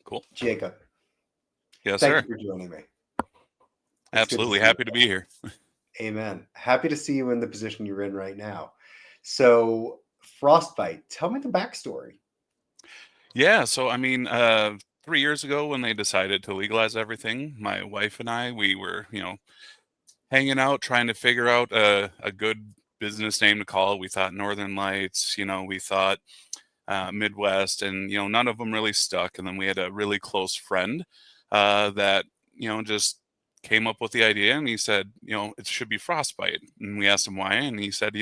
Cool. Jacob, Yes, thank you sir. for joining me. It's good to Absolutely see you. happy to be here. Amen. Happy to see you in the position you're in right now. So, Frostbite, tell me the backstory. Yeah, so 3 years ago when they decided to legalize everything, my wife and I, we were, hanging out trying to figure out a good business name to call it. We thought Northern Lights, we thought Midwest, and none of them really stuck. And then we had a really close friend that just came up with the idea, and he said, it should be Frostbite. And we asked him why, and he said,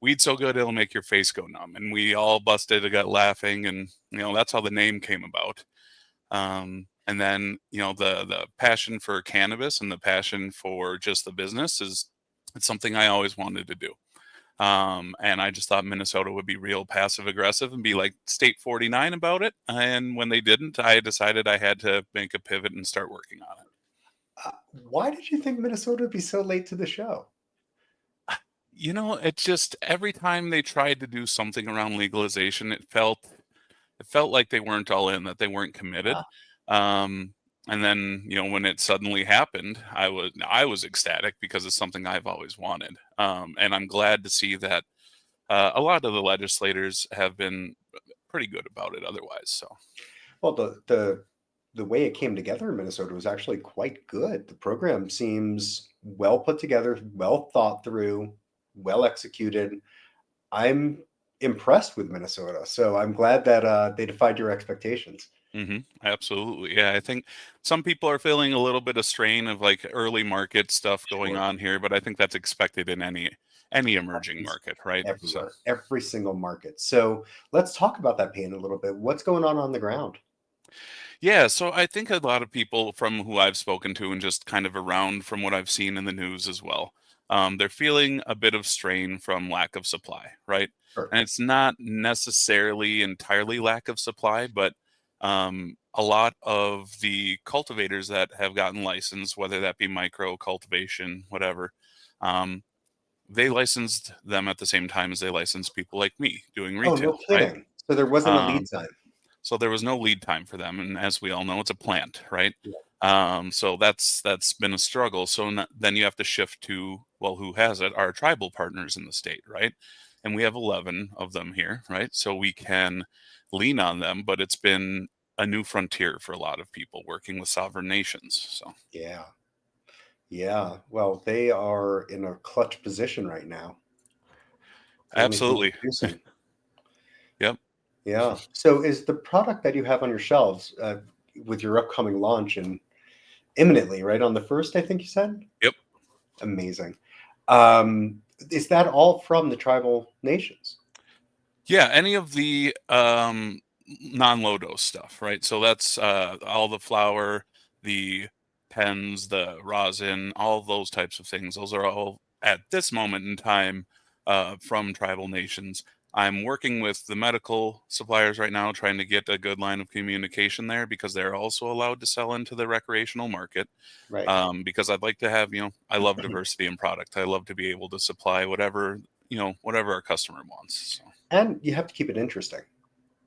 weed so good it'll make your face go numb. And we all busted a gut laughing, and that's how the name came about. And then the passion for cannabis and the passion for just the business it's something I always wanted to do. And I just thought Minnesota would be real passive aggressive and be like State 49 about it. And when they didn't, I decided I had to make a pivot and start working on it. Why did you think Minnesota would be so late to the show? It just every time they tried to do something around legalization, it felt like they weren't all in, that they weren't committed. Ah, Um, and then, when it suddenly happened, I was ecstatic because it's something I've always wanted. And I'm glad to see that a lot of the legislators have been pretty good about it otherwise. So, well, the way it came together in Minnesota was actually quite good. The program seems well put together, well thought through, well executed. I'm impressed with Minnesota, so I'm glad that they defied your expectations. absolutely. Yeah, I think some people are feeling a little bit of strain of like early market stuff going Sure. on here, but I think that's expected in any emerging market, right? So, Everywhere, every single market. So let's talk about that pain a little bit. What's going on the ground? yeah, so I think a lot of people from who I've spoken to and just kind of around from what I've seen in the news as well, they're feeling a bit of strain from lack of supply, right? Sure. And it's not necessarily entirely lack of supply, but a lot of the cultivators that have gotten licensed, whether that be micro cultivation, whatever, um, they licensed them at the same time as they licensed people like me doing Oh, no retail, right? kidding. So there wasn't a lead Um, time. so there was no lead time for them, and as we all know, it's a plant, right? Yeah. So that's been a struggle. So then you have to shift to, well, who has it? Our tribal partners in the state, right? And we have 11 of them here, right? So we can lean on them, but it's been a new frontier for a lot of people working with sovereign nations. So Yeah. Yeah. Well, they are in a clutch position right now. The only thing absolutely, producing. yep, Yeah. So is the product that you have on your shelves with your upcoming launch and imminently, right on the first, I think you said? yep. Amazing. Um, is that all from the tribal nations? Yeah, any of the non-low dose stuff, right? So that's all the flour, the pens, the rosin, all those types of things. Those are all at this moment in time from tribal nations. I'm working with the medical suppliers right now, trying to get a good line of communication there because they're also allowed to sell into the recreational market. Right. Because I'd like to have, I love diversity in product. I love to be able to supply whatever our customer wants. So. And you have to keep it interesting.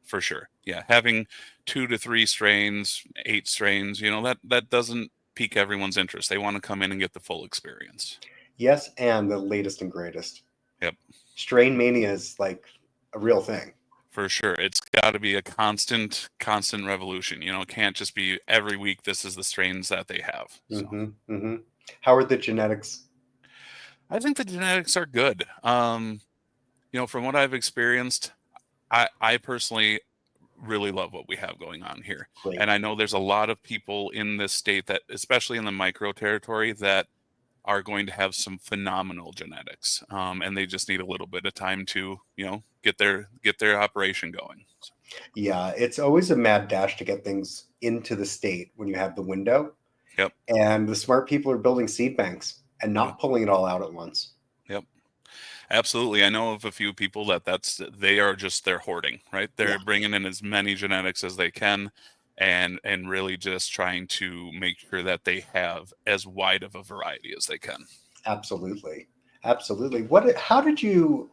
For sure. Yeah. Having 2 to 3 strains, 8 strains, that doesn't pique everyone's interest. They want to come in and get the full experience. Yes, and the latest and greatest. Yep. Strain mania is like a real thing. For sure. It's got to be a constant revolution. It can't just be every week this is the strains that they have. So Hmm. How are the genetics? I think the genetics are good. From what I've experienced, I personally really love what we have going on here. Great. And I know there's a lot of people in this state that, especially in the micro territory, that are going to have some phenomenal genetics, and they just need a little bit of time to, get their operation going. So, Yeah, it's always a mad dash to get things into the state when you have the window. yep, And the smart people are building seed banks and yep, not pulling it all out at once. yep, absolutely. I know of a few people they are just they're hoarding, right? Yeah, They're bringing in as many genetics as they can, and really just trying to make sure that they have as wide of a variety as they can. absolutely. Absolutely. How did you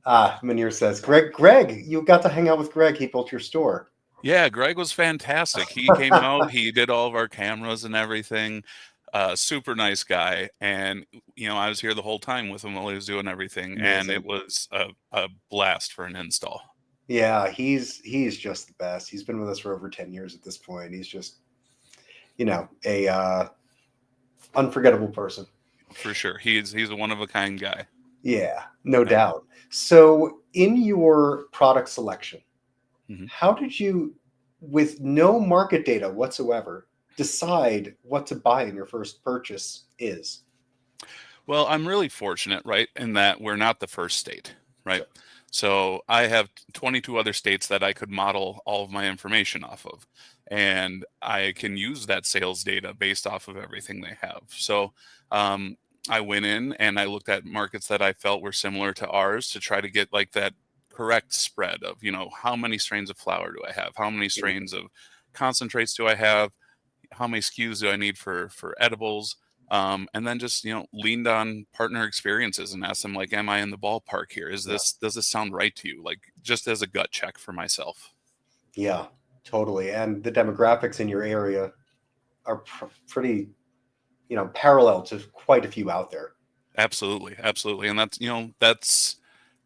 Manir says, Greg, you got to hang out with Greg. He built your store. Yeah, Greg was fantastic. He came out, he did all of our cameras and everything. Super nice guy. And, I was here the whole time with him while he was doing everything. And it Amazing. was a blast for an install. Yeah, he's just the best. He's been with us for over 10 years at this point. He's just, a unforgettable person. For sure. He's a one of a kind guy. Yeah, no Yep. doubt. So, in your product selection, Mhm. how did you, with no market data whatsoever, decide what to buy in your first purchase is? Well, I'm really fortunate, right, in that we're not the first state, right? Sure. So I have 22 other states that I could model all of my information off of. And I can use that sales data based off of everything they have. So um, I went in and I looked at markets that I felt were similar to ours to try to get like that correct spread of, how many strains of flower do I have? How many Mm, strains of concentrates do I have? How many SKUs do I need for edibles? And then just leaned on partner experiences and asked them like, "Am I in the ballpark here? yeah, Does this sound right to you?" Like just as a gut check for myself. yeah, totally. And the demographics in your area are pretty, parallel to quite a few out there. Absolutely, absolutely, and that's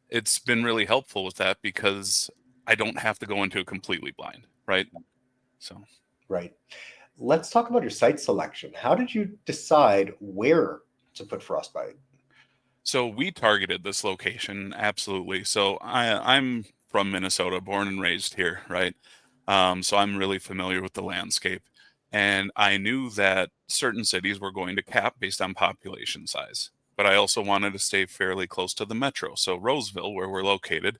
it's been really helpful with that because I don't have to go into it completely blind, right? So. Right. Let's talk about your site selection. How did you decide where to put Frostbite? So we targeted this location absolutely. So I'm from Minnesota, born and raised here, right? So I'm really familiar with the landscape, and I knew that certain cities were going to cap based on population size. But I also wanted to stay fairly close to the metro. So Roseville, where we're located,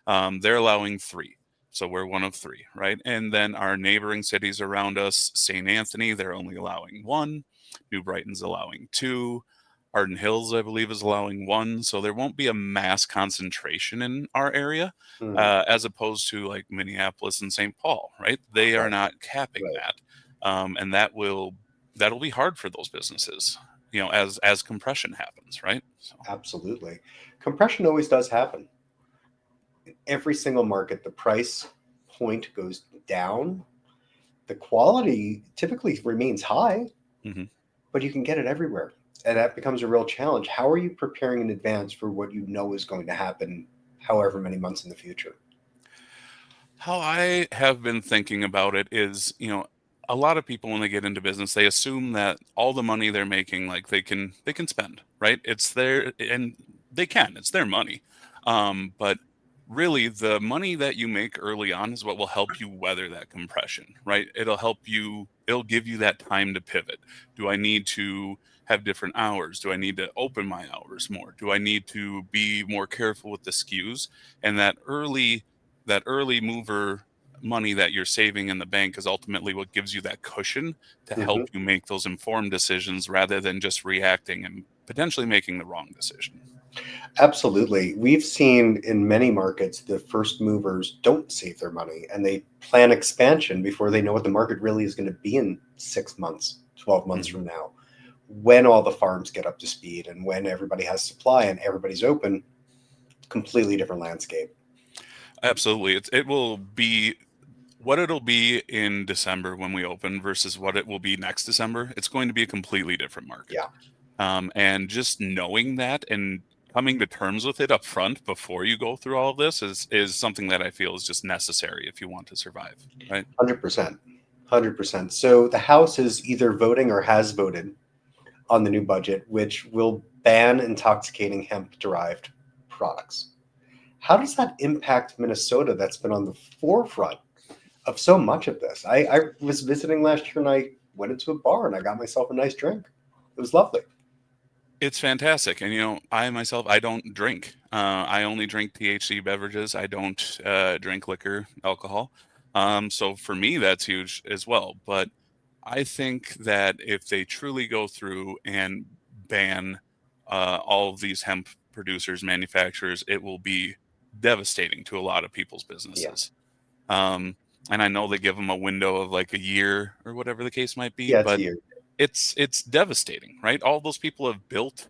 they're allowing three. So we're one of three, right? And then our neighboring cities around us, St. Anthony, they're only allowing one. New Brighton's allowing two. Arden Hills, I believe, is allowing one. So there won't be a mass concentration in our area, Hmm, as opposed to like Minneapolis and St. Paul, right? They are right, not capping right. that, and that'll be hard for those businesses, as compression happens, right? So. Absolutely. Compression always does happen. In every single market, the price point goes down. The quality typically remains high, Mhm. but you can get it everywhere. And that becomes a real challenge. How are you preparing in advance for what you know is going to happen however many months in the future? How I have been thinking about it is, a lot of people when they get into business, they assume that all the money they're making, like they can spend, right? It's their and they can. It's their money. But really the money that you make early on is what will help you weather that compression, right? It'll give you that time to pivot. Do I need to have different hours? Do I need to open my hours more? Do I need to be more careful with the SKUs? And that early mover money that you're saving in the bank is ultimately what gives you that cushion to help Hmm. you make those informed decisions rather than just reacting and potentially making the wrong decision. Absolutely. We've seen in many markets the first movers don't save their money and they plan expansion before they know what the market really is going to be in 6 months, 12 months Mhm. from now. When all the farms get up to speed and when everybody has supply and everybody's open, completely different landscape. Absolutely. It will be what it'll be in December when we open versus what it will be next December. It's going to be a completely different market. Yeah, And just knowing that and coming to terms with it up front before you go through all of this is something that I feel is just necessary if you want to survive, right? 100%. 100%. So the House is either voting or has voted on the new budget, which will ban intoxicating hemp derived products. How does that impact Minnesota that's been on the forefront of so much of this? I was visiting last year and I went into a bar and I got myself a nice drink. It was lovely. It's fantastic. And, I myself, I don't drink. I only drink THC beverages. I don't drink liquor, alcohol. So for me, that's huge as well. But I think that if they truly go through and ban all of these hemp producers, manufacturers, it will be devastating to a lot of people's Yeah. businesses. Um, and I know they give them a window of like a year or whatever the case might be, Yeah, it's a but year. it's devastating, right? All those people have built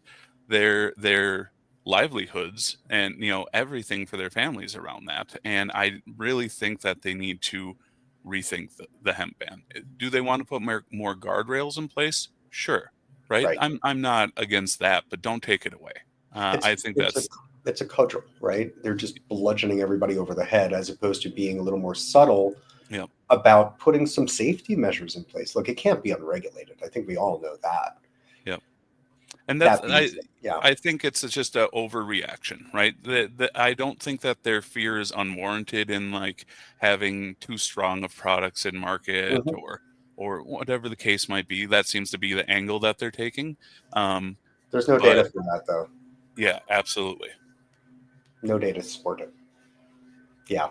their livelihoods and everything for their families around that, and I really think that they need to rethink the hemp ban. Do they want to put more guardrails in place? Sure, right? Right. I'm not against that, but don't take it away. It's I think it's a that's it's a cudgel, right? They're just bludgeoning everybody over the head as opposed to being a little more subtle yeah, about putting some safety measures in place. Look, it can't be unregulated. I think we all know that. yeah. And that's That being said, yeah. I think it's just a overreaction, right? I don't think that their fear is unwarranted in like having too strong of products in market Mhm. or whatever the case might be. That seems to be the angle that they're taking. Um, There's no data but for that though. yeah, absolutely. No data to support it. Yeah.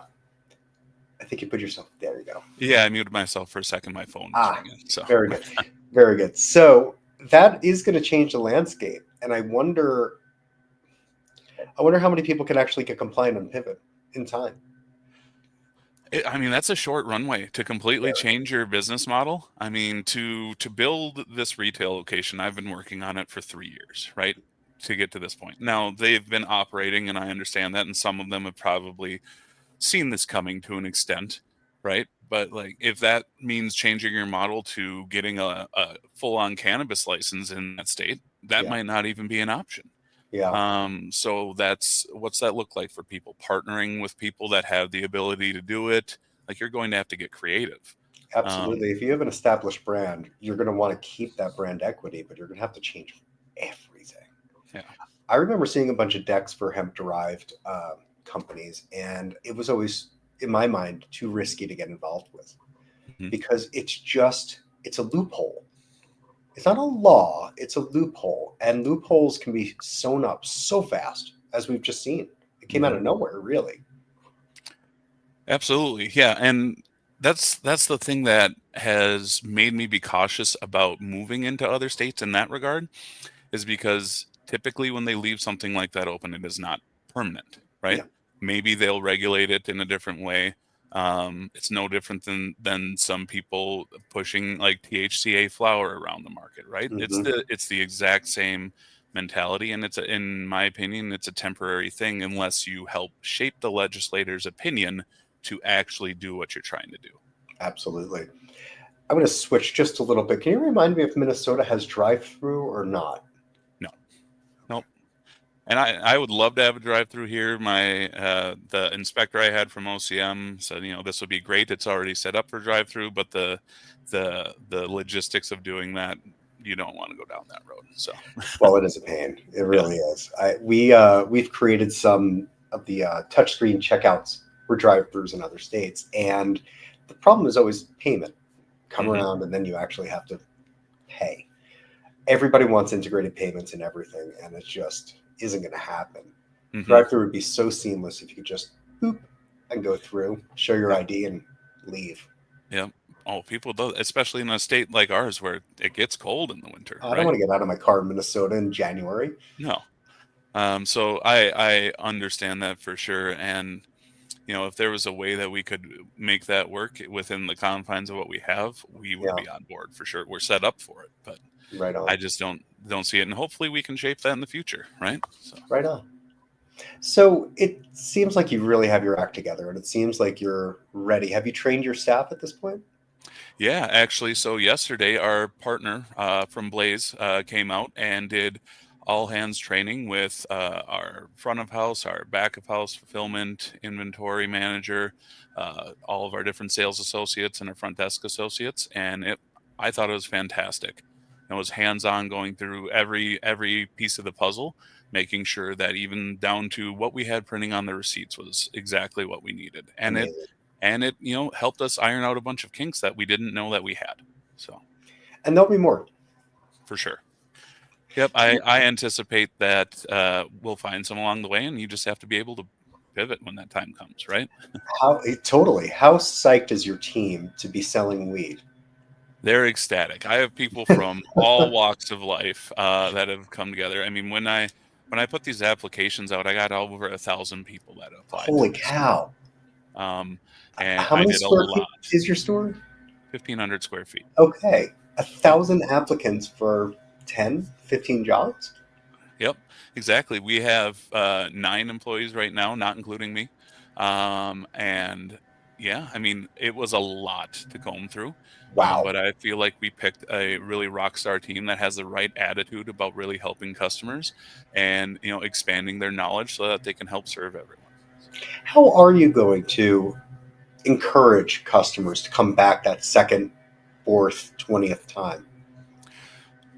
I think you put yourself there. You go. Yeah, I muted myself for a second. My phone was Ah, ringing. So very good. Very good. So that is going to change the landscape. And I wonder how many people can actually get compliant and pivot in time. I mean, that's a short runway to completely Very. change your business model. I mean, to build this retail location, I've been working on it for 3 years, right? To get to this point. Now they've been operating, and I understand that, and some of them have probably seen this coming to an extent, right? But like, if that means changing your model to getting a full-on cannabis license in that state, that Yeah. might not even be an option. Yeah. So that's what's that look like for people partnering with people that have the ability to do it? Like you're going to have to get creative. Um, Absolutely. If you have an established brand, you're going to want to keep that brand equity, but you're going to have to change everything. yeah. I remember seeing a bunch of decks for hemp derived companies, and it was always, in my mind, too risky to get involved with Mhm. because it's a loophole. It's not a law, it's a loophole. And loopholes can be sewn up so fast, as we've just seen. It came out Mhm. of nowhere, really. Absolutely. Yeah. And that's the thing that has made me be cautious about moving into other states in that regard is because typically when they leave something like that open, it is not permanent, right? Yeah. Maybe they'll regulate it in a different way. It's no different than some people pushing like THCA flower around the market, right? Hmm. It's the exact same mentality, and in my opinion, it's a temporary thing unless you help shape the legislator's opinion to actually do what you're trying to do. Absolutely. I'm going to switch just a little bit. Can you remind me if Minnesota has drive through or not? No, no. And I would love to have a drive through here. My the inspector I had from OCM said, this would be great. It's already set up for drive through, but the logistics of doing that, you don't want to go down that road. So Well, it is a pain. It yeah. really is. We've created some of the touchscreen checkouts for drive-throughs in other states, and the problem is always payment. Come Hmm. around, and then you actually have to pay. Everybody wants integrated payments and everything, and it just isn't going to happen. Hmm. Drive-through would be so seamless if you could just boop and go through, show your Yeah. ID, and leave. Yeah. Oh, people do, especially in a state like ours where it gets cold in the winter, I don't right? want to get out of my car in Minnesota in January. No. So I understand that for sure. And if there was a way that we could make that work within the confines of what we have, we would Yeah, be on board for sure. We're set up for it, but right I on, just don't see it, and hopefully we can shape that in the future, right? So right on. So it seems like you really have your act together, and it seems like you're ready. Have you trained your staff at this point? yeah, actually, so yesterday our partner from Blaze came out and did all hands training with our front of house, our back of house fulfillment, inventory manager, all of our different sales associates and our front desk associates, and I thought it was fantastic. It was hands on, going through every piece of the puzzle, making sure that even down to what we had printing on the receipts was exactly what we needed, Amazing. and it helped us iron out a bunch of kinks that we didn't know that we had. So And there'll be more. for sure. Yep, I anticipate that we'll find some along the way, and you just have to be able to pivot when that time comes, right? Totally. How psyched is your team to be selling weed? They're ecstatic. I have people from all walks of life that have come together. I mean, when I put these applications out, I got over 1,000 people that applied to Holy this. cow. Um, and How I many did a square lot, feet is your store? 1,500 square feet. Okay. A Yep. thousand applicants for 10, 15 jobs? Yep, exactly. We have 9 employees right now, not including me. And Yeah, I mean, it was a lot to comb through, Wow. but I feel like we picked a really rock star team that has the right attitude about really helping customers and, expanding their knowledge so that they can help serve everyone. So, How are you going to encourage customers to come back that second, fourth, 20th time?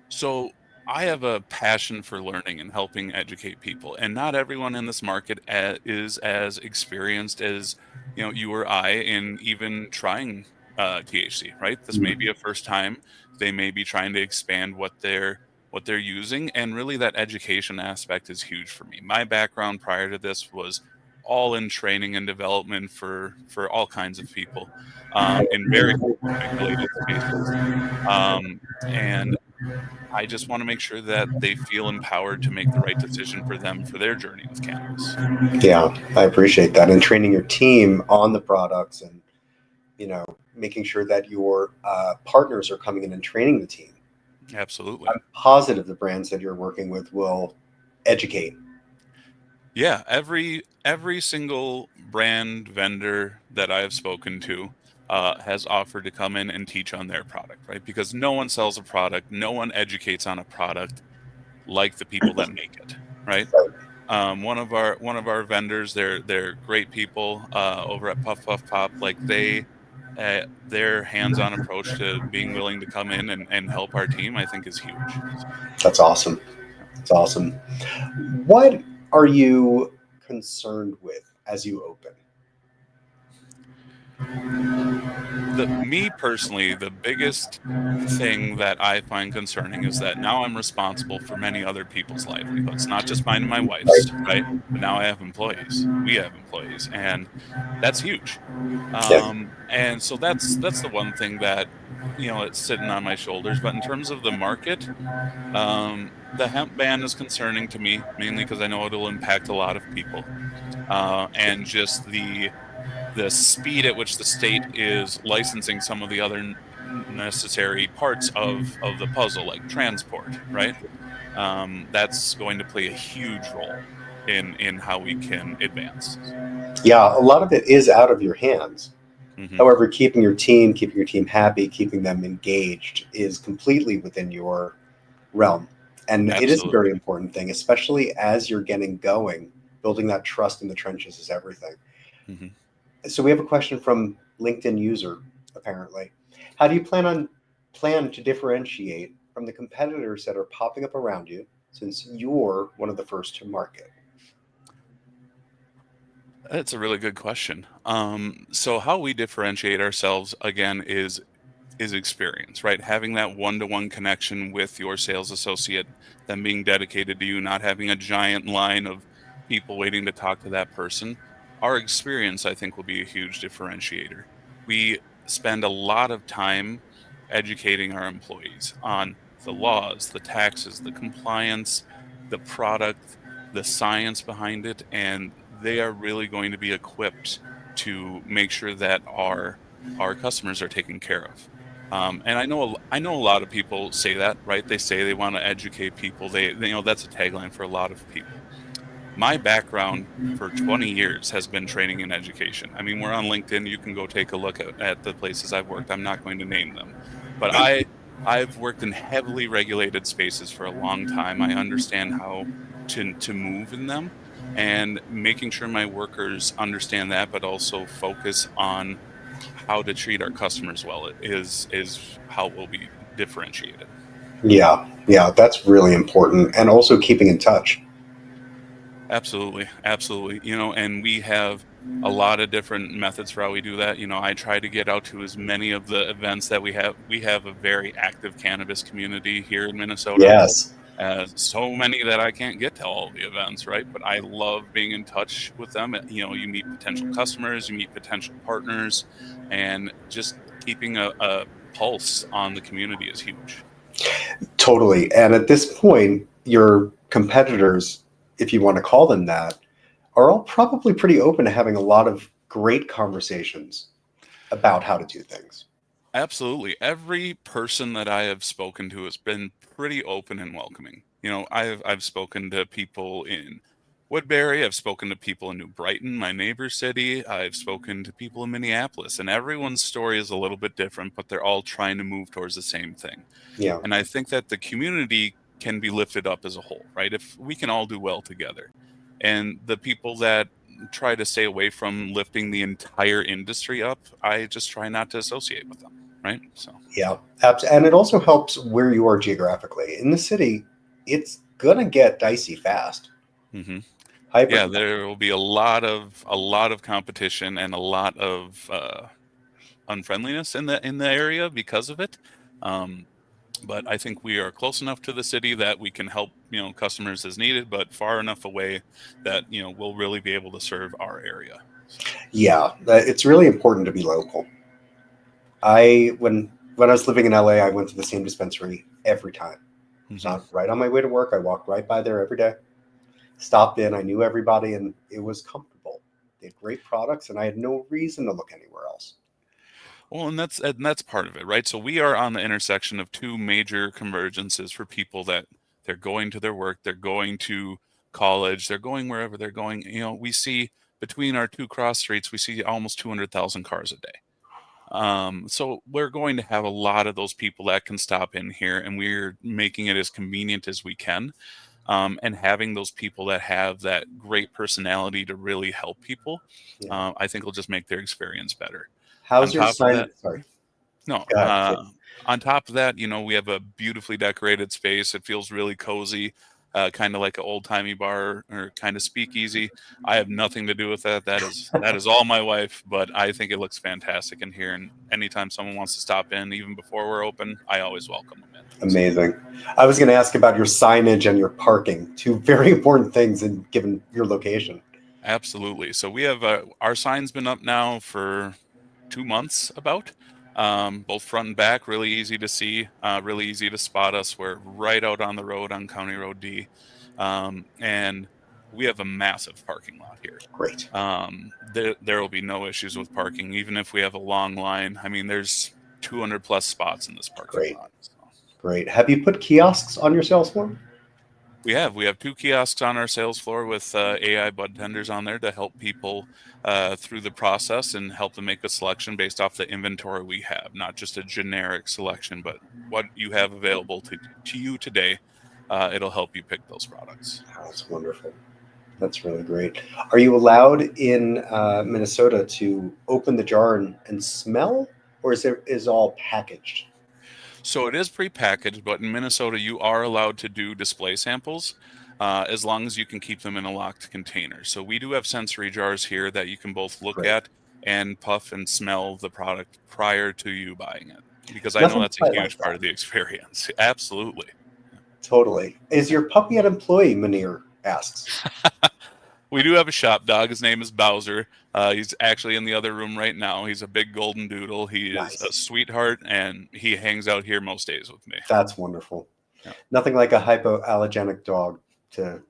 so I have a passion for learning and helping educate people, and not everyone in this market is as experienced as you or I in even trying THC. Right? This may be Mm. a first time. They may be trying to expand what they're using, and really that education aspect is huge for me. My background prior to this was all in training and development for all kinds of people in very regulated spaces. Um, and I just want to make sure that they feel empowered to make the right decision for them for their journey with cannabis. Yeah, I appreciate that. And training your team on the products and, making sure that your partners are coming in and training the team. Absolutely. I'm positive the brands that you're working with will educate. Yeah, every single brand vendor that I have spoken to has offered to come in and teach on their product, right? Because no one sells a product, no one educates on a product like the people that make it, right? One of our vendors, they're great people over at Puff Puff Pop. Like their hands-on approach to being willing to come in and help our team, I think, is huge. So, That's awesome. yeah. That's awesome. What are you concerned with as you open? Me personally, the biggest thing that I find concerning is that now I'm responsible for many other people's livelihoods, not just mine and my wife's, Right. right? But now I have employees. We have employees, and that's huge. Yeah. And so that's the one thing that it's sitting on my shoulders. But in terms of the market, the hemp ban is concerning to me mainly because I know it'll impact a lot of people, and just the speed at which the state is licensing some of the other necessary parts of the puzzle, like transport, right? That's going to play a huge role in how we can advance. Yeah, a lot of it is out of your hands. Hmm. However, keeping your team happy, keeping them engaged is completely within your realm. And it is a very Absolutely. important thing, especially as you're getting going. Building that trust in the trenches is everything. Hmm. So we have a question from LinkedIn user, apparently. How do you plan to differentiate from the competitors that are popping up around you since you're one of the first to market? That's a really good question. So how we differentiate ourselves again is experience, right? Having that one-to-one connection with your sales associate, them being dedicated to you, not having a giant line of people waiting to talk to that person. Our experience, I think, will be a huge differentiator. We spend a lot of time educating our employees on the laws, the taxes, the compliance, the product, the science behind it, and they are really going to be equipped to make sure that our customers are taken care of. And I know a lot of people say that, right? They say they want to educate people. That's a tagline for a lot of people. My background for 20 years has been training and education. I mean, we're on LinkedIn. You can go take a look at the places I've worked. I'm not going to name them, but I've worked in heavily regulated spaces for a long time. I understand how to move in them, and making sure my workers understand that, but also focus on how to treat our customers well is how we'll be differentiated. Yeah, yeah, that's really important. And also keeping in touch. Absolutely, absolutely. And we have a lot of different methods for how we do that. I try to get out to as many of the events that we have. We have a very active cannabis community here in Minnesota. Yes. So many that I can't get to all the events, right? But I love being in touch with them. You meet potential customers, you meet potential partners, and just keeping a pulse on the community is huge. Totally. And at this point, your competitors, if you want to call them that, are all probably pretty open to having a lot of great conversations about how to do things. Absolutely. Every person that I have spoken to has been pretty open and welcoming. I've spoken to people in Woodbury. I've spoken to people in New Brighton, my neighbor city. I've spoken to people in Minneapolis, and everyone's story is a little bit different, but they're all trying to move towards the same thing. Yeah. And I think that the community can be lifted up as a whole, right? If we can all do well together. And the people that try to stay away from lifting the entire industry up, I just try not to associate with them, right? So, Yeah. And it also helps where you are geographically. In the city, it's going to get dicey fast. hmm Hyper yeah, competitive. there will be a lot of competition and a lot of unfriendliness in the area because of it. Um, but I think we are close enough to the city that we can help, customers as needed, but far enough away that, we'll really be able to serve our area. So, Yeah. It's really important to be local. When I was living in LA, I went to the same dispensary every time. hmm So right on my way to work, I walked right by there every day. Stopped in, I knew everybody, and it was comfortable. They had great products, and I had no reason to look anywhere else. well, and that's part of it, right? So we are on the intersection of two major convergences for people that they're going to their work, they're going to college, they're going wherever they're going. We see between our two cross streets, we see almost 200,000 cars a day. So we're going to have a lot of those people that can stop in here, and we're making it as convenient as we can. And having those people that have that great personality to really help people, Yeah. I think will just make their experience better. On How's your top of sign? that, Sorry. no, Go ahead. on top of that, we have a beautifully decorated space. It feels really cozy, kind of like an old timey bar or kind of speakeasy. I have nothing to do with that. That is all my wife, but I think it looks fantastic in here. And anytime someone wants to stop in, even before we're open, I always welcome them in. So Amazing. I was going to ask about your signage and your parking, two very important things in given your location. absolutely. So we have our sign's been up now for 2 months about. Both front and back, really easy to see, really easy to spot us. We're right out on the road on County Road D. And we have a massive parking lot here. Great. There will be no issues with parking, even if we have a long line. I mean, there's 200 plus spots in this parking Great. lot. So. Great. Have you put kiosks on your sales floor? We have two kiosks on our sales floor with AI bud tenders on there to help people through the process and help them make a selection based off the inventory we have, not just a generic selection, but what you have available to you today. It'll help you pick those products. Oh, that's wonderful. That's really great. Are you allowed in Minnesota to open the jar and smell, or is all packaged? So it is prepackaged, but in Minnesota, you are allowed to do display samples as long as you can keep them in a locked container. So we do have sensory jars here that you can both look Great. at and puff and smell the product prior to you buying it, because I know Nothing that's a quite like huge part that. of the experience. Absolutely. Totally. Is your puppy an employee? Munir asks. We do have a shop dog. His name is Bowser. He's actually in the other room right now. He's a big golden doodle. He is a Nice. sweetheart, and he hangs out here most days with me. That's wonderful. Yeah. Nothing like a hypoallergenic dog to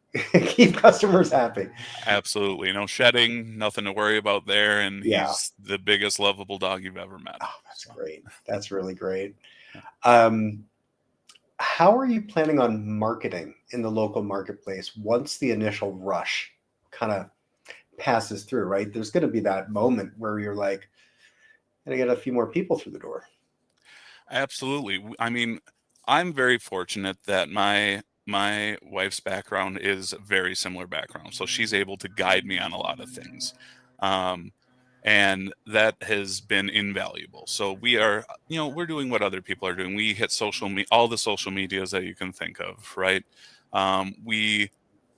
keep customers happy. Absolutely. No shedding, nothing to worry about there. And Yeah. he's the biggest lovable dog you've ever met. Oh, that's So, great. That's really great. yeah. Um, how are you planning on marketing in the local marketplace once the initial rush kind of passes through, right? There's going to be that moment where you're like, going to get a few more people through the door. Absolutely. I mean, I'm very fortunate that my wife's background is a very similar background. So she's able to guide me on a lot of things. Um, and that has been invaluable. So we are, we're doing what other people are doing. We hit all the social medias that you can think of, right? We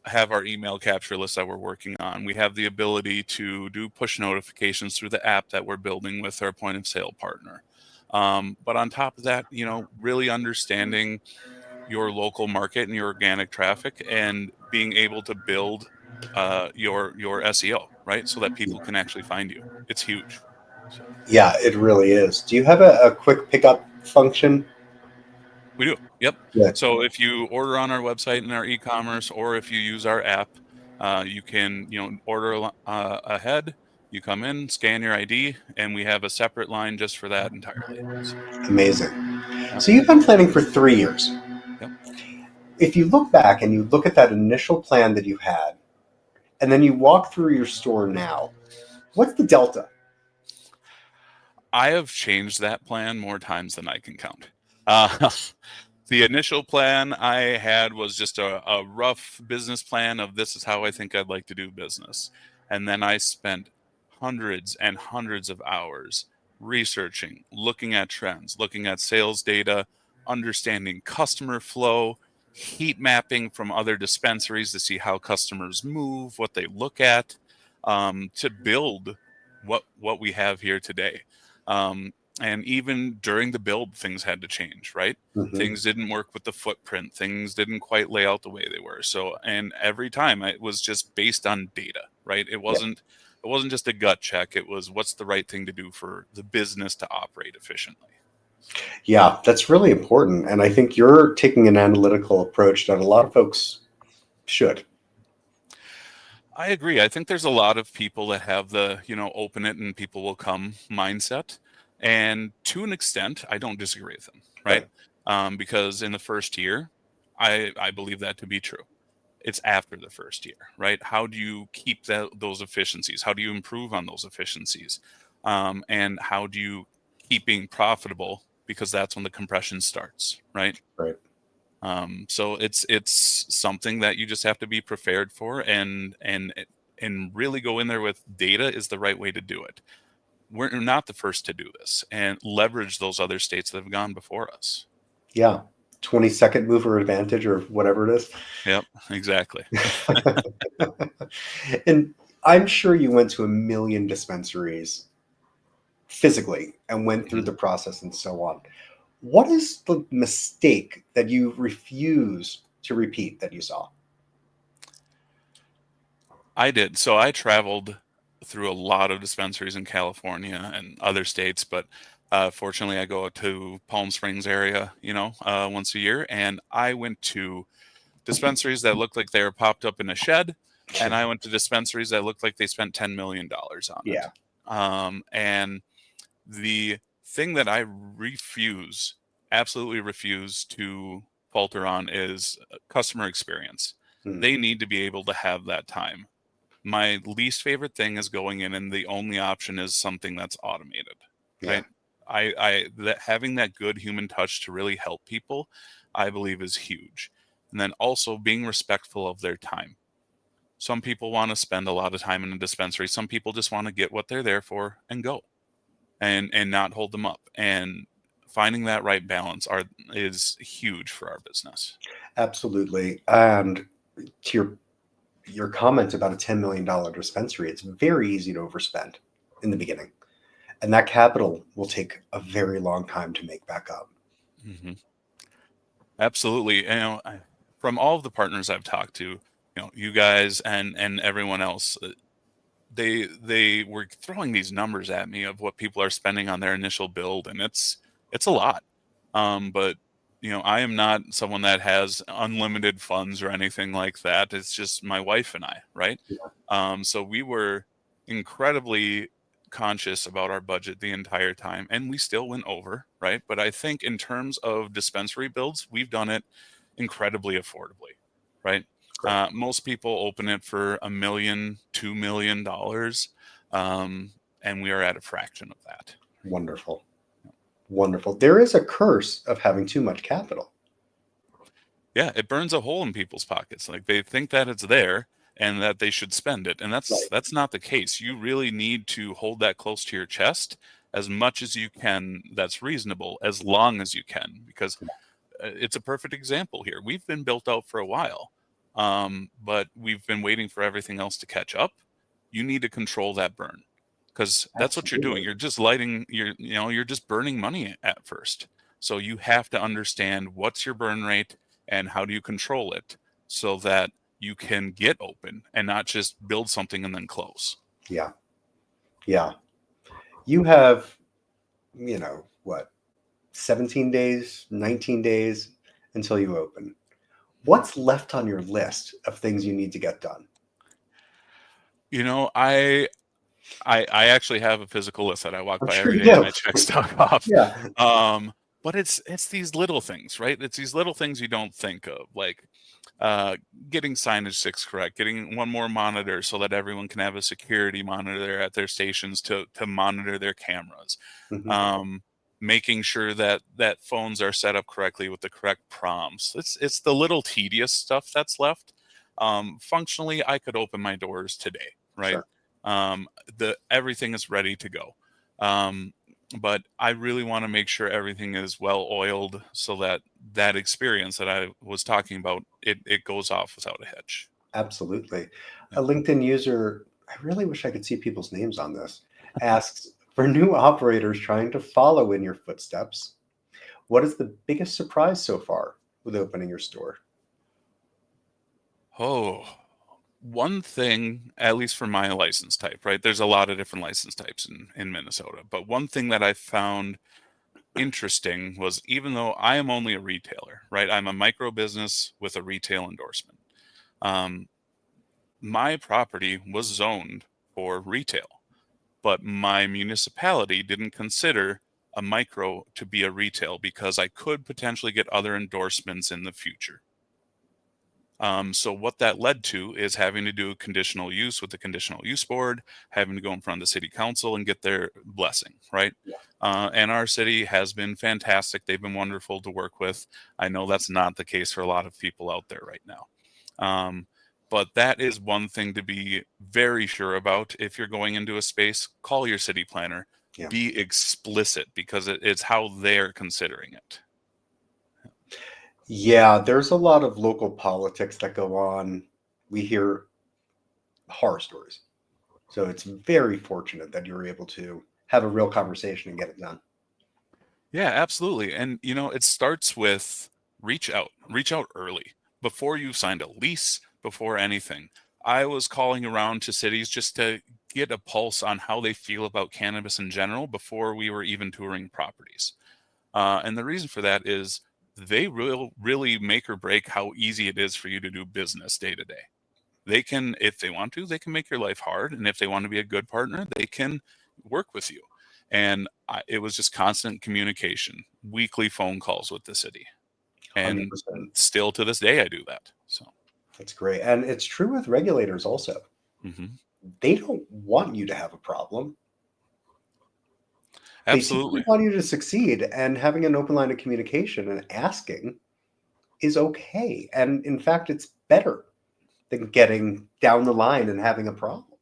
have our email capture list that we're working on. We have the ability to do push notifications through the app that we're building with our point of sale partner. But on top of that, really understanding your local market and your organic traffic and being able to build your SEO, right? So that people can actually find you. It's huge. So Yeah, it really is. Do you have a quick pickup function? we do. Yep. Yeah, So if you order on our website in our e-commerce, or if you use our app, you can order ahead. You come in, scan your ID, and we have a separate line just for that entirely. So amazing. yep, So you've been planning for 3 years. yep. If you look back and you look at that initial plan that you had, and then you walk through your store now. What's the delta? I have changed that plan more times than I can count. Uh, the initial plan I had was just a rough business plan of this is how I think I'd like to do business. And then I spent hundreds and hundreds of hours researching, looking at trends, looking at sales data, understanding customer flow, heat mapping from other dispensaries to see how customers move, what they look at, to build what we have here today. Um, and even during the build, things had to change, right? Mm-hmm. Things didn't work with the footprint. Things didn't quite lay out the way they were. So, and every time it was just based on data, right? It wasn't just a gut check. It was what's the right thing to do for the business to operate efficiently. Yeah, that's really important. And I think you're taking an analytical approach that a lot of folks should. I agree. I think there's a lot of people that have the, open it and people will come mindset. And to an extent, I don't disagree with them, right? Right. Because in the first year, I believe that to be true. It's after the first year, right? How do you keep those efficiencies? How do you improve on those efficiencies? And how do you keep being profitable? Because that's when the compression starts, right? Right. So it's something that you just have to be prepared for, and really go in there with data is the right way to do it. We're not the first to do this, and leverage those other states that have gone before us. Yeah. 20-second mover advantage or whatever it is. Yep, exactly. And I'm sure you went to a million dispensaries physically and went through Mhm. the process and so on. What is the mistake that you refuse to repeat that you saw? I did. So I traveled through a lot of dispensaries in California and other states, but fortunately, I go to Palm Springs area, once a year, and I went to dispensaries that looked like they were popped up in a shed, and I went to dispensaries that looked like they spent $10 million on Yeah. it. And the thing that I absolutely refuse to falter on, is customer experience. Hmm. They need to be able to have that time. My least favorite thing is going in and the only option is something that's automated, Yeah. right? I that having that good human touch to really help people, I believe is huge. And then also being respectful of their time. Some people want to spend a lot of time in a dispensary. Some people just want to get what they're there for and go, and not hold them up. And finding that right balance is huge for our business. Absolutely. And to your comment about a $10 million dispensary, it's very easy to overspend in the beginning. And that capital will take a very long time to make back up. Hmm. Absolutely. From all of the partners I've talked to, you guys and everyone else, they were throwing these numbers at me of what people are spending on their initial build, and it's a lot. But I am not someone that has unlimited funds or anything like that. It's just my wife and I, right? Yeah. So we were incredibly conscious about our budget the entire time, and we still went over, right? But I think in terms of dispensary builds, we've done it incredibly affordably, right? Great. Most people open it for $1 million, $2 million, and we are at a fraction of that. Wonderful. Wonderful. There is a curse of having too much capital. Yeah, it burns a hole in people's pockets. Like they think that it's there and that they should spend it, and that's Right. that's not the case. You really need to hold that close to your chest as much as you can. That's reasonable, as long as you can, because it's a perfect example here. We've been built out for a while, but we've been waiting for everything else to catch up. You need to control that burn, because that's what you're doing. Absolutely. You're just you're just burning money at first. So you have to understand what's your burn rate and how do you control it so that you can get open and not just build something and then close. Yeah. Yeah. You have, what, 17 days, 19 days until you open. What's left on your list of things you need to get done? You know, I actually have a physical list that I walk I'm by sure every you day and do. I check stuff off. Yeah. But it's these little things, right? It's these little things you don't think of, like uh, getting signage fixed correct, getting one more monitor so that everyone can have a security monitor at their stations to monitor their cameras. Hmm. Um, Making sure that phones are set up correctly with the correct prompts. It's the little tedious stuff that's left. Functionally, I could open my doors today, right? Sure. The everything is ready to go. Um, but I really want to make sure everything is well oiled so that that experience that I was talking about, it goes off without a hitch. Absolutely. Yeah. A LinkedIn user, I really wish I could see people's names on this, asks for new operators trying to follow in your footsteps. What is the biggest surprise so far with opening your store? Oh, one thing, at least for my license type, right? There's a lot of different license types in Minnesota, but one thing that I found interesting was even though I am only a retailer, right? I'm a micro business with a retail endorsement. Um, my property was zoned for retail, but my municipality didn't consider a micro to be a retail because I could potentially get other endorsements in the future. So what that led to is having to do conditional use with the conditional use board, having to go in front of the city council and get their blessing, right? Yeah. And our city has been fantastic. They've been wonderful to work with. I know that's not the case for a lot of people out there right now. Um, but that is one thing to be very sure about. If you're going into a space, call your city planner. Yeah. Be explicit because it's how they're considering it. Yeah, there's a lot of local politics that go on. We hear horror stories. So it's very fortunate that you're able to have a real conversation and get it done. Yeah, absolutely. And it starts with reach out early before you've signed a lease, before anything. I was calling around to cities just to get a pulse on how they feel about cannabis in general before we were even touring properties. And the reason for that is they really make or break how easy it is for you to do business day to day. They can, if they want to, they can make your life hard. And if they want to be a good partner, they can work with you. And it was just constant communication, weekly phone calls with the city. And 100%. still to this day, I do that. So, That's great. And it's true with regulators also. mhm. They don't want you to have a problem. They simply Absolutely. want you to succeed. And having an open line of communication and asking is okay. And in fact, it's better than getting down the line and having a problem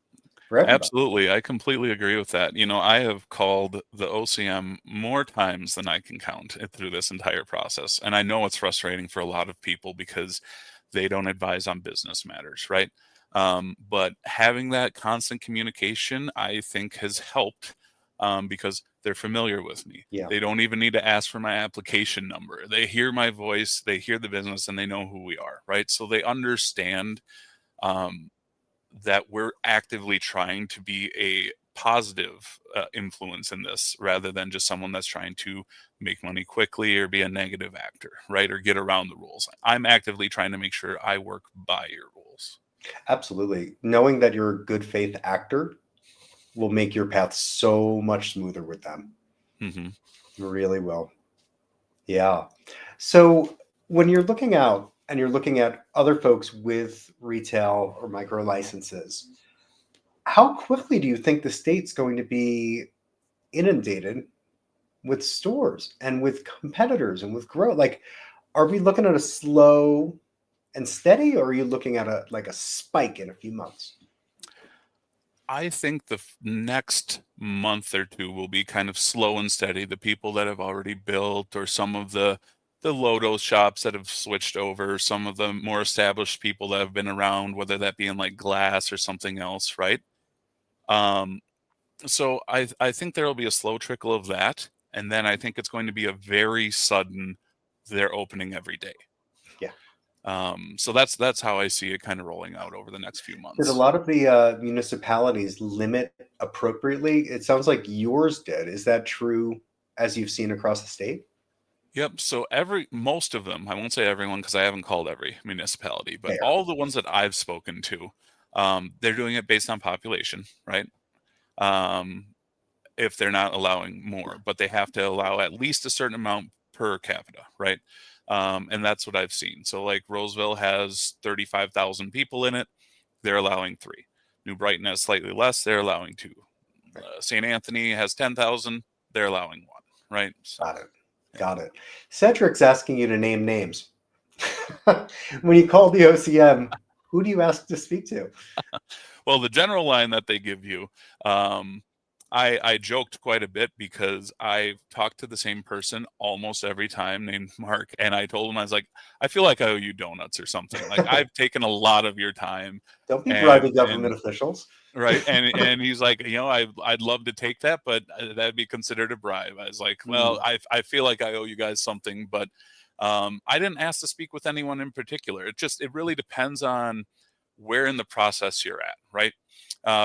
for everybody. Absolutely. I completely agree with that. I have called the OCM more times than I can count through this entire process. And I know it's frustrating for a lot of people because they don't advise on business matters, right? But having that constant communication, I think, has helped because they're familiar with me. Yeah, They don't even need to ask for my application number. They hear my voice, they hear the business, and they know who we are, right? So they understand. Um, that we're actively trying to be a positive influence in this rather than just someone that's trying to make money quickly or be a negative actor, right? Or get around the rules. I'm actively trying to make sure I work by your rules. absolutely. Knowing that you're a good faith actor will make your path so much smoother with them. Hmm. Really will. Yeah. So when you're looking out and you're looking at other folks with retail or micro licenses, how quickly do you think the state's going to be inundated with stores and with competitors and with growth? Like, are we looking at a slow and steady, or are you looking at a spike in a few months? I think the next month or two will be kind of slow and steady. The people that have already built, or some of the Lodo shops that have switched over, some of the more established people that have been around, whether that be in like glass or something else, right? Um, so I think there will be a slow trickle of that, and then I think it's going to be a very sudden. They're opening every day. Yeah. So that's how I see it kind of rolling out over the next few Did a months. lot of the municipalities limit appropriately? It sounds like yours did. Is that true as you've seen across the state? Yep. So most of them, I won't say everyone because I haven't called every municipality, but Fair. all the ones that I've spoken to, they're doing it based on population, right? Um, if they're not allowing more, but they have to allow at least a certain amount per capita, right? And that's what I've seen. So like Roseville has 35,000 people in it. They're allowing 3. New Brighton has slightly less. They're allowing 2. Right. St. Anthony has 10,000. They're allowing 1. Right. So Got it. yeah. Got it. Cedric's asking you to name names. When you call the OCM, who do you ask to speak to? Well, the general line that they give you, um, I joked quite a bit because I talked to the same person almost every time named Mark, and I told him, I was like, I feel like I owe you donuts or something. Like I've taken a lot of your time, Don't be and bribing government officials. right, and he's like, I'd love to take that, but that'd be considered a bribe. I was like, well, Hmm. I feel like I owe you guys something, but I didn't ask to speak with anyone in particular. It really depends on where in the process you're at, right?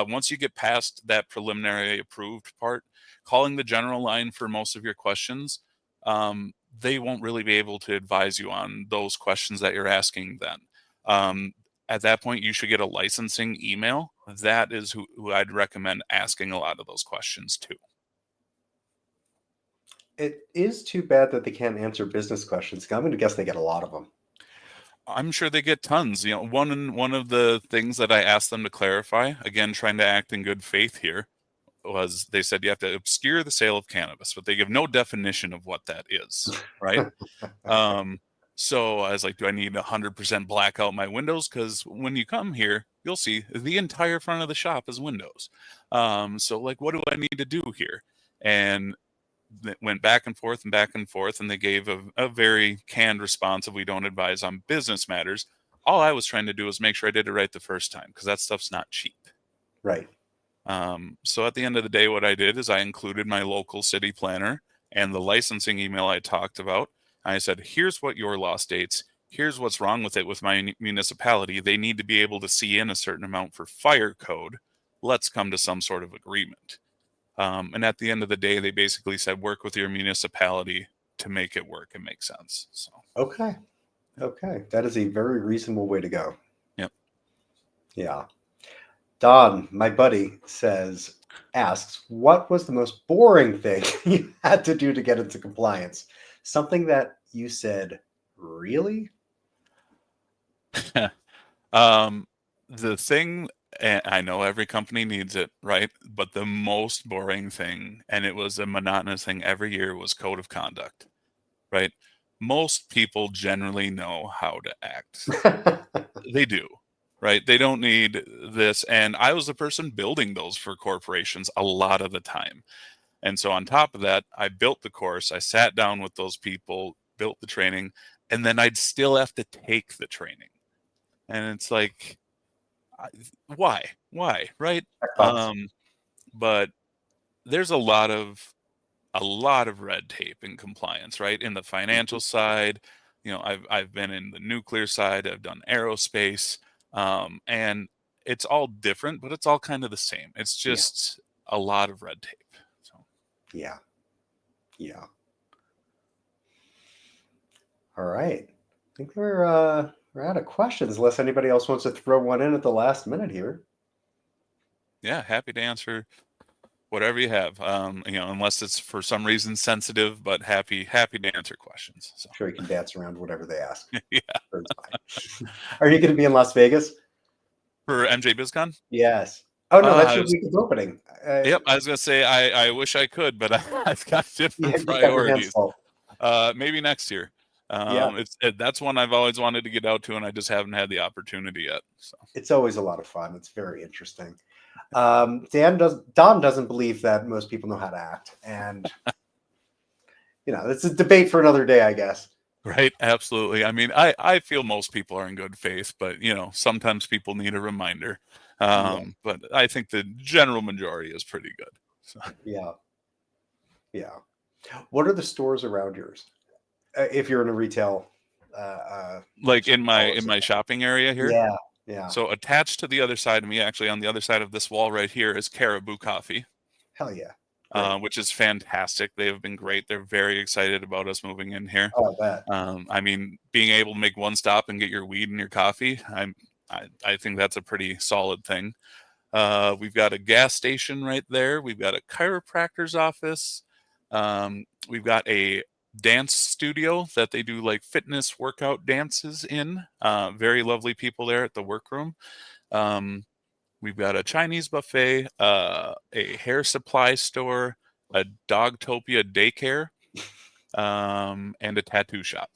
Once you get past that preliminary approved part, calling the general line for most of your questions, they won't really be able to advise you on those questions that you're asking then. Um, at that point, you should get a licensing email. That is who I'd recommend asking a lot of those questions to. It is too bad that they can't answer business questions. I'm going to guess they get a lot of them. I'm sure they get tons. One of the things that I asked them to clarify, again, trying to act in good faith here, was they said you have to obscure the sale of cannabis, but they give no definition of what that is, right? Um, so I was like, do I need 100% black out my windows? Because when you come here, you'll see the entire front of the shop is windows. So like, what do I need to do here? And went back and forth and back and forth, and they gave a very canned response of we don't advise on business matters. All I was trying to do was make sure I did it right the first time because that stuff's not cheap. Right. So at the end of the day, what I did is I included my local city planner and the licensing email I talked about. I said, here's what your law states. Here's what's wrong with it with my municipality. They need to be able to see in a certain amount for fire code. Let's come to some sort of agreement. And at the end of the day, they basically said, work with your municipality to make it work and make sense. So, Okay. Okay. That is a very reasonable way to go. yep. Yeah. Don, my buddy, asks, what was the most boring thing you had to do to get into compliance? Something that you said, really? um, the thing, and I know every company needs it, right? But the most boring thing, and it was a monotonous thing every year, was code of conduct, right? Most people generally know how to act. They do, right? They don't need this. And I was the person building those for corporations a lot of the time. And so on top of that, I built the course, I sat down with those people, built the training, and then I'd still have to take the training. And it's like, why, right? Checkbox. Um, but there's a lot of red tape in compliance, right? In the financial side, I've been in the nuclear side, I've done aerospace, and it's all different, but it's all kind of the same. It's Yeah. just a lot of red tape. So Yeah. Yeah. All right. I think we're out of questions unless anybody else wants to throw one in at the last minute here. yeah, happy to answer whatever you have. Unless it's for some reason sensitive, but happy to answer questions. So Sure, you can dance around whatever they ask. yeah. Sure, it's fine. Are you going to be in Las Vegas? For MJ BizCon? Yes. Oh no, that's I your was week of opening. Yep, I was gonna say I wish I could, but I've got Yeah, different you've got your hands priorities. full. Maybe next year. Yeah, That's one I've always wanted to get out to, and I just haven't had the opportunity yet. So it's always a lot of fun. It's very interesting. Don doesn't believe that most people know how to act, and it's a debate for another day, I guess. right, absolutely. I mean, I feel most people are in good faith, but sometimes people need a reminder. Yeah, But I think the general majority is pretty good. So, yeah, yeah. What are the stores around yours? If you're in a retail, like sort in of my in policy. my shopping area here. Yeah, yeah. So attached to the other side of me, actually on the other side of this wall right here, is Caribou Coffee. Hell yeah, great. Which is fantastic. They have been great. They're very excited about us moving in here. Oh, I bet. I mean, being able to make one stop and get your weed and your coffee, I think that's a pretty solid thing. We've got a gas station right there. We've got a chiropractor's office. We've got a dance studio that they do like fitness workout dances in. Very lovely people there at the workroom. Um, we've got a Chinese buffet, a hair supply store, a Dogtopia daycare, and a tattoo shop.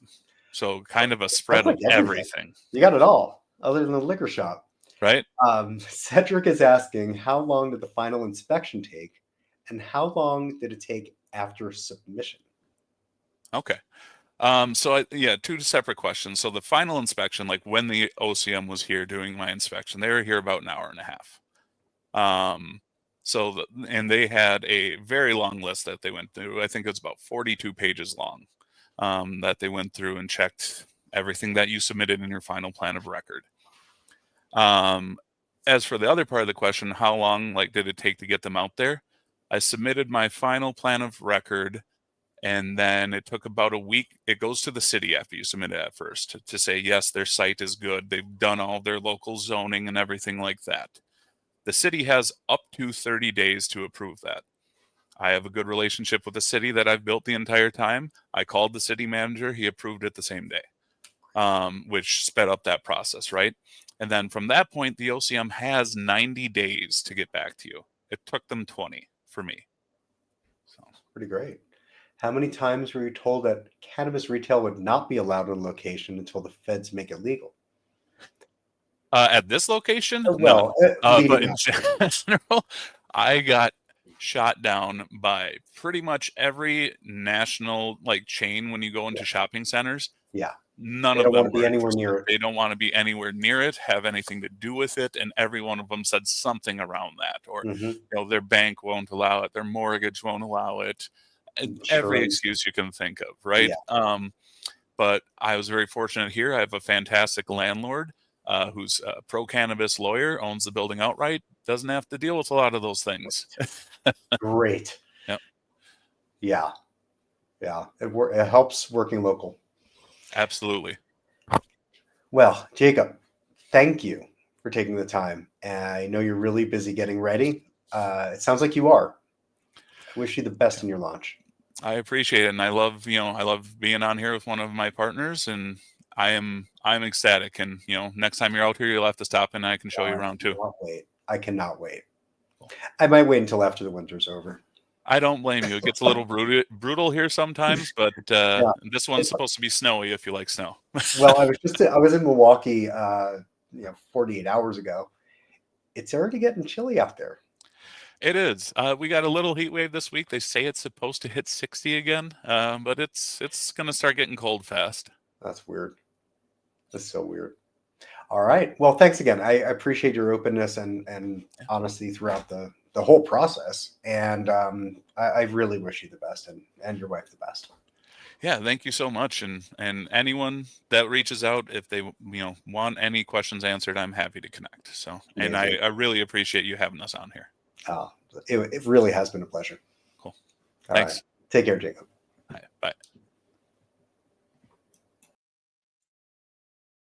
So kind of a Sounds spread like of everything. everything, You got it all, other than the liquor shop. right? Cedric is asking, how long did the final inspection take, and how long did it take after submission? Okay. Yeah, two separate questions. So the final inspection, like when the OCM was here doing my inspection, they were here about an hour and a half. And they had a very long list that they went through. I think it's about 42 pages long, that they went through and checked everything that you submitted in your final plan of record. As for the other part of the question, how long like did it take to get them out there? I submitted my final plan of record, and then it took about a week. It goes to the city after you submit it at first to say, yes, their site is good. They've done all their local zoning and everything like that. The city has up to 30 days to approve that. I have a good relationship with the city that I've built the entire time. I called the city manager. He approved it the same day, which sped up that process, right? And then from that point, the OCM has 90 days to get back to you. It took them 20 for me. So. Pretty great. How many times were you told that cannabis retail would not be allowed in a location until the feds make it legal? At this location, none. Well, But leading in up. general, I got shot down by pretty much every national like chain when you go into Yeah, shopping centers. yeah. None They of don't want them to be were anywhere interested. near it. They don't want to be anywhere near it, have anything to do with it, and every one of them said something around that, or Hmm. their bank won't allow it, their mortgage won't allow it, every Insurance. excuse you can think of, right? Yeah, But I was very fortunate here. I have a fantastic landlord, who's a pro cannabis lawyer, owns the building outright, doesn't have to deal with a lot of those things. great. Yep, Yeah, yeah. It helps working local. absolutely. Well, Jacob, thank you for taking the time. I know you're really busy getting ready. It sounds like you are. I wish you the best in your launch. I appreciate it, and I love being on here with one of my partners, and I'm ecstatic. And next time you're out here, you'll have to stop, and I can show you I around too. cannot wait. I cannot wait. Cool. I might wait until after the winter's over. I don't blame you. It gets a little brutal here sometimes, but Yeah. this one's It's, supposed to be snowy if you like snow. well, I was in Milwaukee 48 hours ago. It's already getting chilly out there. It is. We got a little heat wave this week. They say it's supposed to hit 60 again, but it's going to start getting cold fast. That's weird. That's so weird. All right. Well, thanks again. I appreciate your openness and honesty throughout the whole process. And I really wish you the best and your wife the best. Yeah, thank you so much. And anyone that reaches out, if they want any questions answered, I'm happy to connect. So, and Amazing. I really appreciate you having us on here. Uh, it really has been a pleasure. Cool. All right. Thanks. Take care, Jacob. All right, bye.